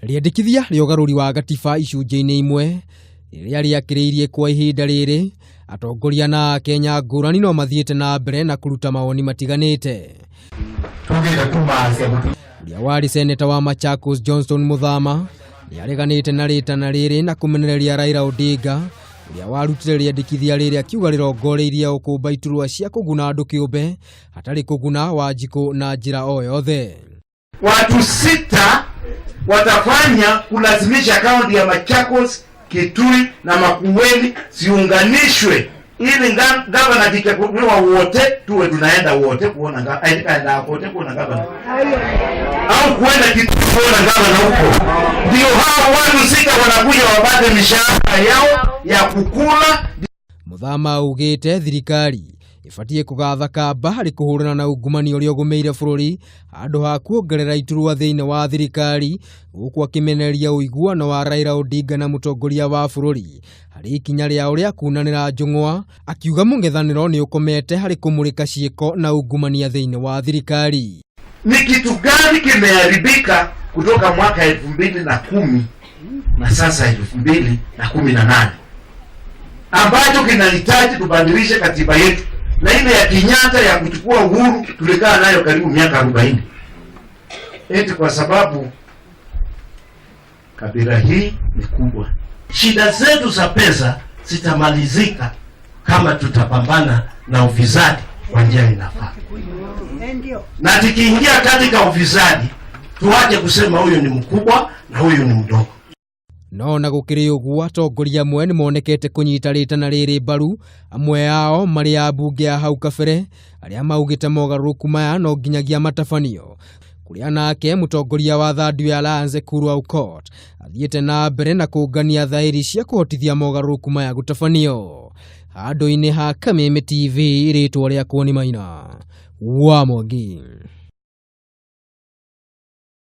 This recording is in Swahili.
Riendekithia riogaruri wa gatiba icunjĩ-inĩ imwe iria riakĩrĩirie kwa ihinda rĩrĩ, atongoria na Kenya ngũrani no mathiĩte na mbere na kuruta mawoni matiganĩte. Uria wari seneta wa Machakos Johnstone Muthama niareganĩte na ritana riri na kumenereria Raila Odinga uria warutire riendekithia riri akiuga rirongoreirie kumba itirua cia kuguna andu kiumbe hatari kuguna Wanjiku na njira o yothe. Watu 6 watafanya kulazimisha kaunti ya Machakos, Kitui na Makueni ziunganishwe ili gavana kikakuwa wote tuwe tunaenda wote kuona gavana au kuenda Kitui kuona gavana huko. Ndio hao watu 6 wanakuja wapate mishahara yao ya kukula. Muthama augite thirikari ifatie kugatha kamba hari kuhurana na ungumani uria ugumeire bururi andu ha kuongerera itirua thiini wa thirikari, guku akimenereria uiguano wa Raila Odinga na mutongoria wa bururi hari ikinya ria uria kunanira njung'wa, akiuga mung'ethaniro ni ukomete hari kumurika ciiko na ungumania thiini wa thirikari. Ni kitu gani kimeharibika kutoka mwaka 2010 na sasa 2018 ambacho kinahitaji tubadilishe katiba yetu? Na ile ya Kenyatta ya kuchukua uhuru tulikaa nayo karibu miaka 40. Eti kwa sababu kabila hii ni kubwa. Shida zetu za pesa zitamalizika kama tutapambana na ufisadi kwa njia inafaa. Na tukiingia katika ufisadi tuache kusema huyu ni mkubwa na huyu ni mdogo. No na gukiri uguo atongoria amwe ni monekete kunyita ritana riri mbaru, amwe yao mari abunge a hau kabere aria maugite mogaruku maya no nginyagia matabanio kuria nake mutongoria wa thandu ya Lanze Kuru Court athiite na mbere na kungania thairi cia kuhotithia mogaruku maya gutabanio. Handu-ini ha Kameme TV ritwa ria kuoni maina wa Mwangi.